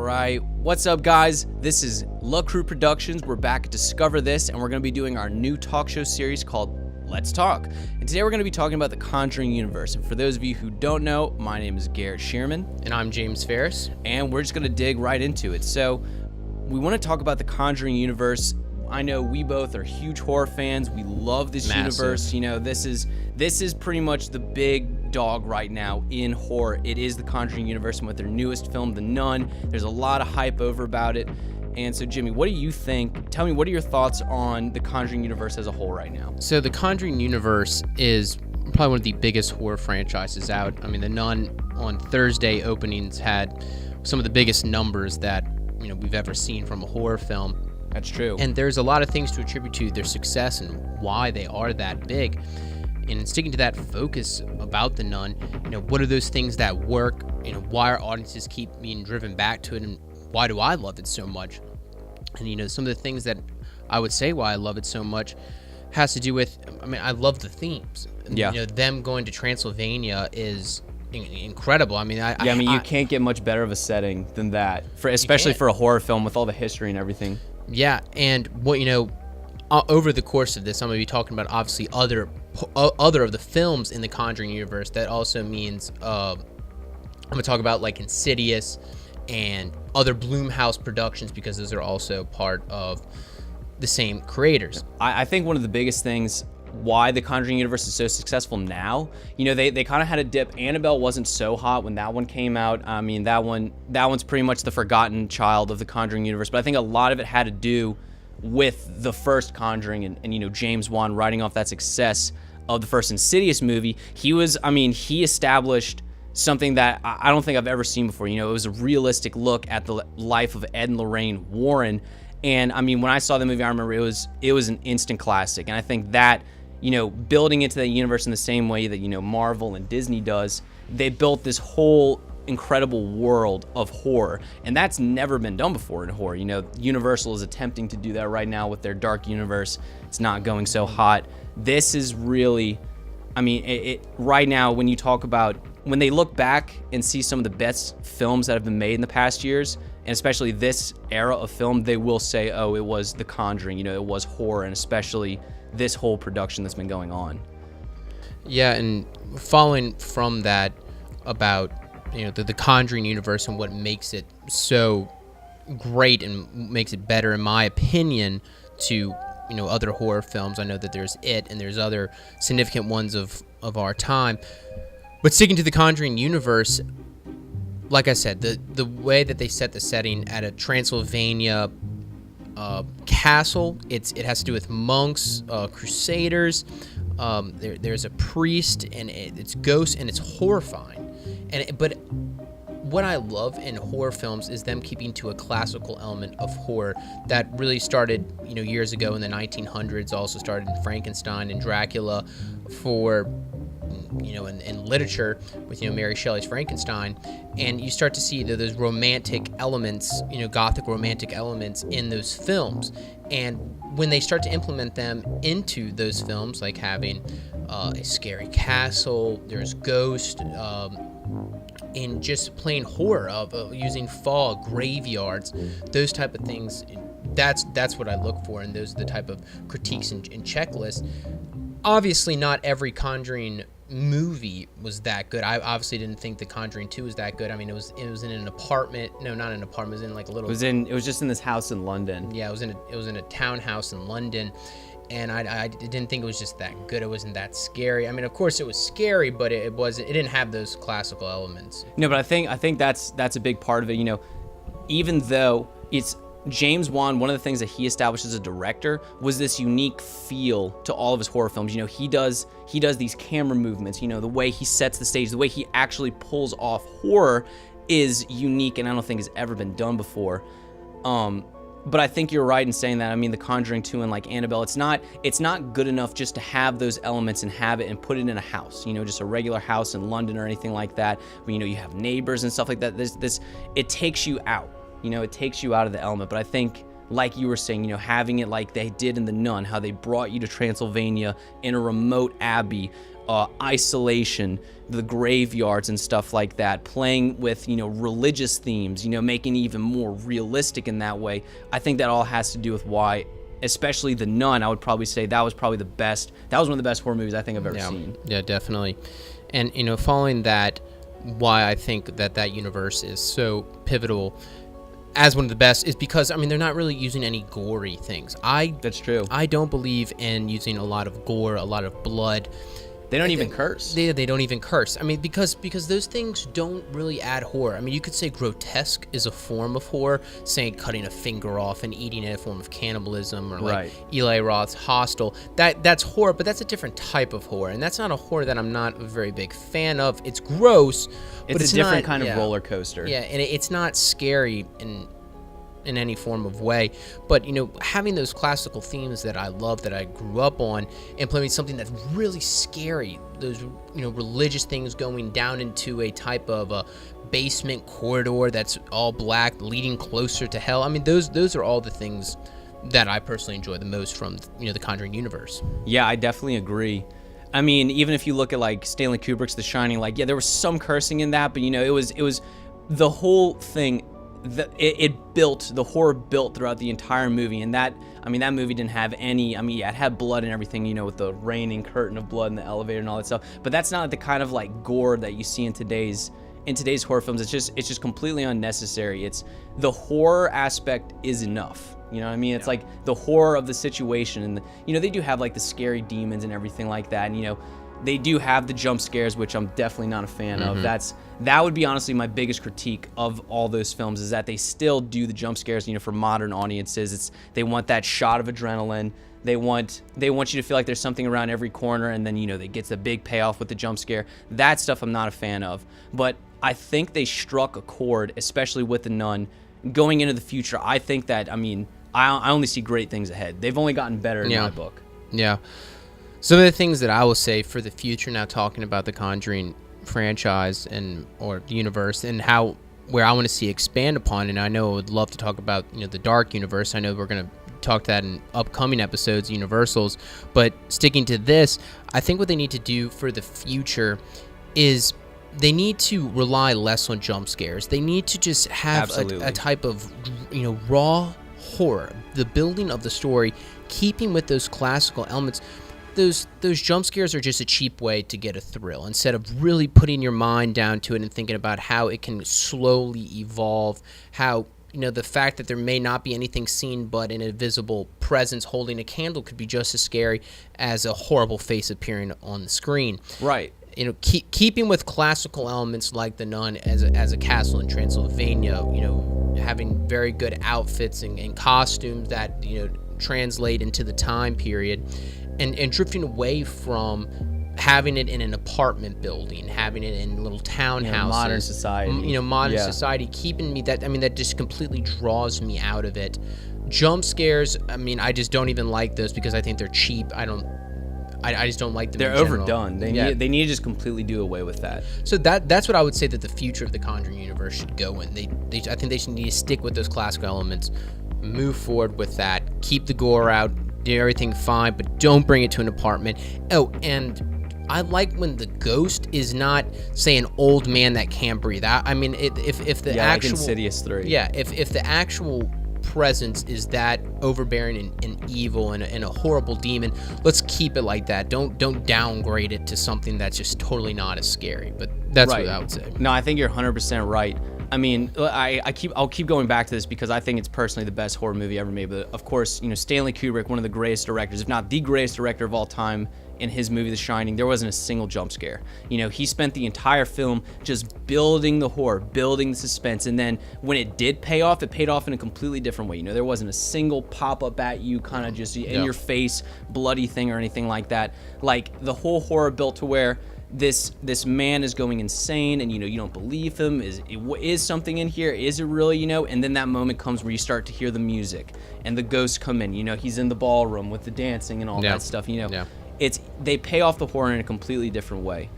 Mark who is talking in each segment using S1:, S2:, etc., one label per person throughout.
S1: right, what's up guys? This is La Crew Productions. We're back at Discover This, and we're going to be doing our new talk show series called Let's Talk. And today we're going to be talking about the Conjuring Universe. And for those of you who don't know, my name is Garrett Shearman.
S2: And I'm James Farris.
S1: And we're just going to dig right into it. So we want to talk about the Conjuring Universe. I know we both are huge horror fans. We love this universe. You know, this is pretty much the big dog right now in horror. It is the Conjuring Universe, and with their newest film, The Nun, there's a lot of hype over about it. And so, Jimmy, what do you think? Tell me, what are your thoughts on the Conjuring Universe as a whole right now?
S2: So the Conjuring Universe is probably one of the biggest horror franchises out. I mean, The Nun on Thursday openings had some of the biggest numbers that we've ever seen from a horror film.
S1: That's true.
S2: And there's a lot of things to attribute to their success and why they are that big. And sticking to that focus about The Nun, what are those things that work? Why our audiences keep being driven back to it, and why do I love it so much? And some of the things that I would say why I love it so much has to do with, I love the themes.
S1: Yeah.
S2: Them going to Transylvania is incredible.
S1: You can't get much better of a setting than that, especially for a horror film with all the history and everything.
S2: Yeah, and what over the course of this, I'm going to be talking about obviously other of the films in the Conjuring universe. That also means I'm going to talk about like Insidious and other Blumhouse productions, because those are also part of the same creators.
S1: I think one of the biggest things why the Conjuring universe is so successful now, they kind of had a dip. Annabelle wasn't so hot when that one came out. I mean, that one's pretty much the forgotten child of the Conjuring universe, but I think a lot of it had to do with the first Conjuring and James Wan writing off that success of the first Insidious movie. He established something that I don't think I've ever seen before. It was a realistic look at the life of Ed and Lorraine Warren. And when I saw the movie, I remember it was an instant classic. And I think that, building into that universe in the same way that, Marvel and Disney does, they built this whole incredible world of horror. And that's never been done before in horror. Universal is attempting to do that right now with their Dark Universe. It's not going so hot. This is really, right now, when you talk about, when they look back and see some of the best films that have been made in the past years, and especially this era of film, they will say, oh, it was The Conjuring, it was horror, and especially this whole production that's been going on.
S2: Yeah, and following from that about, the Conjuring universe and what makes it so great and makes it better, in my opinion, to, other horror films. I know that there's It and there's other significant ones of our time. But sticking to the Conjuring universe, like I said, the way that they set the setting at a Transylvania castle, it has to do with monks, crusaders. There's a priest, and it's ghosts, and it's horrifying. But what I love in horror films is them keeping to a classical element of horror that really started, years ago in the 1900s. Also started in Frankenstein and Dracula, for in literature with Mary Shelley's Frankenstein, and you start to see those romantic elements, Gothic romantic elements in those films. And when they start to implement them into those films, like having a scary castle, there's ghosts, and just plain horror of using fog, graveyards, those type of things. That's what I look for, and those are the type of critiques and checklists. Obviously, not every Conjuring movie was that good. I obviously didn't think The Conjuring 2 was that good. It was in an apartment. No, not an apartment. It was in like a little.
S1: It was just in this house in London.
S2: Yeah, it was in a townhouse in London, and I didn't think it was just that good. It wasn't that scary. Of course it was scary, but it didn't have those classical elements.
S1: No, but I think that's a big part of it. Even though it's James Wan, one of the things that he established as a director was this unique feel to all of his horror films. He does these camera movements, the way he sets the stage, the way he actually pulls off horror is unique, and I don't think has ever been done before. But I think you're right in saying that. The Conjuring 2 and like Annabelle, it's not good enough just to have those elements and have it and put it in a house, just a regular house in London or anything like that. But, you have neighbors and stuff like that. It takes you out. It takes you out of the element. But I think, like you were saying, having it like they did in The Nun, how they brought you to Transylvania in a remote abbey isolation, the graveyards and stuff like that, playing with, religious themes, making it even more realistic in that way. I think that all has to do with why, especially The Nun, I would probably say that was probably that was one of the best horror movies I think I've ever seen.
S2: Yeah, definitely. And, following that, why I think that universe is so pivotal as one of the best is because, they're not really using any gory things.
S1: That's true.
S2: I don't believe in using a lot of gore, a lot of blood.
S1: They don't even curse.
S2: They don't even curse. Because those things don't really add horror. You could say grotesque is a form of horror, saying cutting a finger off and eating it, a form of cannibalism, or like Eli Roth's Hostel. That's horror, but that's a different type of horror, and that's not a horror that I'm not a very big fan of. It's gross, but it's
S1: a different kind of roller coaster.
S2: Yeah, and it's not scary in any form of way, but having those classical themes that I love, that I grew up on, implementing something that's really scary, those religious things, going down into a type of a basement corridor that's all black leading closer to hell. Those are all the things that I personally enjoy the most from the Conjuring universe.
S1: Yeah, I definitely agree. Even if you look at like Stanley Kubrick's The Shining, there was some cursing in that, but it was the whole thing. The horror built throughout the entire movie, and that movie didn't have any, it had blood and everything, with the raining curtain of blood in the elevator and all that stuff, but that's not the kind of like gore that you see in today's horror films. It's just completely unnecessary. It's the horror aspect is enough. It's like the horror of the situation, and they do have like the scary demons and everything like that, and they do have the jump scares, which I'm definitely not a fan of. That would be honestly my biggest critique of all those films, is that they still do the jump scares, for modern audiences. They want that shot of adrenaline. They want you to feel like there's something around every corner, and then, they get the big payoff with the jump scare. That stuff I'm not a fan of. But I think they struck a chord, especially with The Nun. Going into the future, I think that, I only see great things ahead. They've only gotten better in my book.
S2: Yeah. Some of the things that I will say for the future, now talking about the Conjuring franchise or the universe, and where I want to see expand upon, and I know I would love to talk about the Dark Universe. I know we're going to talk that in upcoming episodes, Universals, but sticking to this, I think what they need to do for the future is they need to rely less on jump scares. They need to just have a type of raw horror, the building of the story, keeping with those classical elements. Those jump scares are just a cheap way to get a thrill, instead of really putting your mind down to it and thinking about how it can slowly evolve, how the fact that there may not be anything seen but an invisible presence holding a candle could be just as scary as a horrible face appearing on the screen.
S1: Right.
S2: Keeping with classical elements like The Nun as a castle in Transylvania, having very good outfits and costumes that translate into the time period. And drifting away from having it in an apartment building, having it in little townhouses,
S1: modern society.
S2: Society, keeping me that just completely draws me out of it. Jump scares, I just don't even like those because I think they're cheap. I just don't like them.
S1: They're overdone. They need to just completely do away with that.
S2: So that's what I would say that the future of the Conjuring universe should go in. I think they should need to stick with those classical elements, move forward with that, keep the gore out, do everything fine, but don't bring it to an apartment. Oh, and I like when the ghost is not, say, an old man that can't breathe. If the actual,
S1: like Insidious 3.
S2: Yeah, if the actual presence is that overbearing and evil and a horrible demon, let's keep it like that. Don't downgrade it to something that's just totally not as scary. But that's what I would say.
S1: No, I think you're 100% right. I'll keep going back to this because I think it's personally the best horror movie ever made. But of course, Stanley Kubrick, one of the greatest directors, if not the greatest director of all time, in his movie The Shining, there wasn't a single jump scare. He spent the entire film just building the horror, building the suspense, and then when it did pay off, it paid off in a completely different way. There wasn't a single pop up at you, kind of just in your face, bloody thing or anything like that. Like the whole horror built to where this man is going insane, and you don't believe him. Is something in here? Is it really? And then that moment comes where you start to hear the music and the ghosts come in. He's in the ballroom with the dancing and all that stuff. They pay off the horror in a completely different way.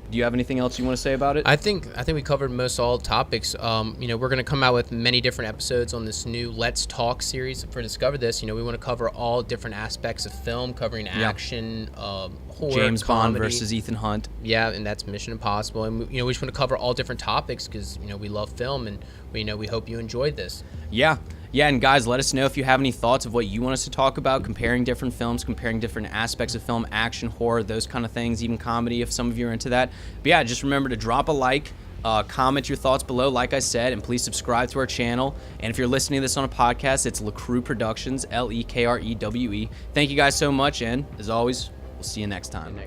S1: Do you have anything else you want to say about it?
S2: I think we covered most all topics. We're going to come out with many different episodes on this new Let's Talk series for Discover This. We want to cover all different aspects of film, covering action, horror
S1: James Bond
S2: comedy.
S1: versus Ethan Hunt.
S2: Yeah, and that's Mission Impossible. And we just want to cover all different topics because we love film, and we hope you enjoyed this.
S1: Yeah, and guys, let us know if you have any thoughts of what you want us to talk about, comparing different films, comparing different aspects of film, action, horror, those kind of things, even comedy if some of you are into that. But yeah, just remember to drop a like, comment your thoughts below, like I said, and please subscribe to our channel. And if you're listening to this on a podcast, it's LeCrew Productions, Lekrewe. Thank you guys so much, and as always, we'll see you next time.